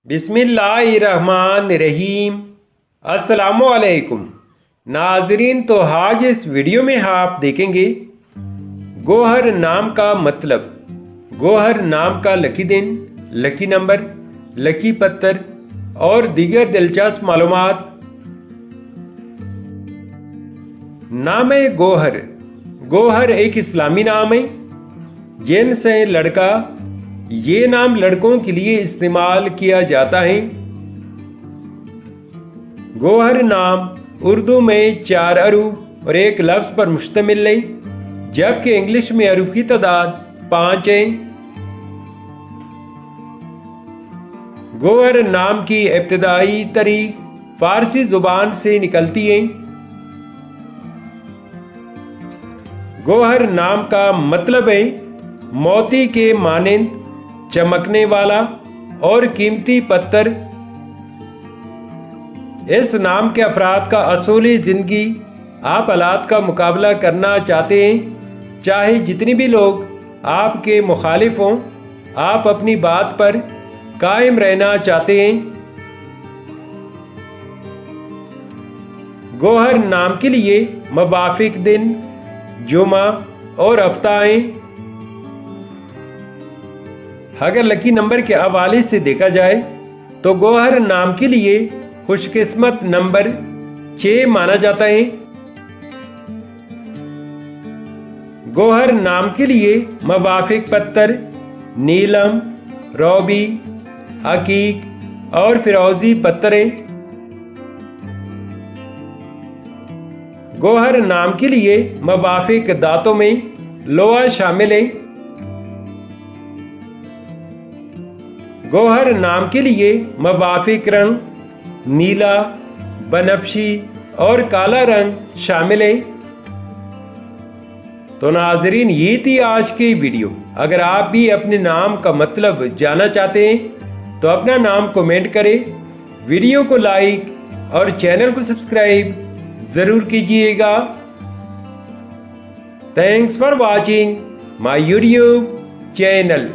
बिस्मिल्लाहिर्रहमानिर्रहीम। अस्सलामुअलैकुम नाजरीन। तो आज इस वीडियो में आप देखेंगे गोहर नाम का मतलब, गोहर नाम का लकी दिन, लकी नंबर, लकी पत्थर और दीगर दिलचस्प मालूमात। नाम है गोहर। गोहर एक इस्लामी नाम है जिनसे लड़का, ये नाम लड़कों के लिए इस्तेमाल किया जाता है। गोहर नाम उर्दू में 4 हरूफ और एक लफ्ज़ पर मुश्तमिल है, जबकि इंग्लिश में हरूफ की तादाद 5 है। गोहर नाम की इब्तिदाई तारीख फारसी जुबान से निकलती है। गोहर नाम का मतलब है मोती के मानिंद चमकने वाला और कीमती पत्थर। इस नाम के अफराद का असूली जिंदगी आप हालात का मुकाबला करना चाहते हैं, चाहे जितनी भी लोग आपके मुखालिफ हों, आप अपनी बात पर कायम रहना चाहते हैं। गोहर नाम के लिए मुवाफिक दिन जुमा और हफ्ता हैं। अगर लकी नंबर के हवाले से देखा जाए तो गोहर नाम के लिए खुशकिस्मत नंबर 6 माना जाता है। गोहर नाम के लिए मुवाफिक पत्थर नीलम, रोबी, हकीक और फिरोजी पत्थर है। गोहर नाम के लिए मुवाफिक दांतों में लोहा शामिल है। गोहर नाम के लिए मुवाफिक रंग नीला, बनफशी और काला रंग शामिल है। तो नाजरीन, ये थी आज की वीडियो। अगर आप भी अपने नाम का मतलब जानना चाहते हैं तो अपना नाम कमेंट करें, वीडियो को लाइक और चैनल को सब्सक्राइब जरूर कीजिएगा। Thanks for watching my YouTube channel.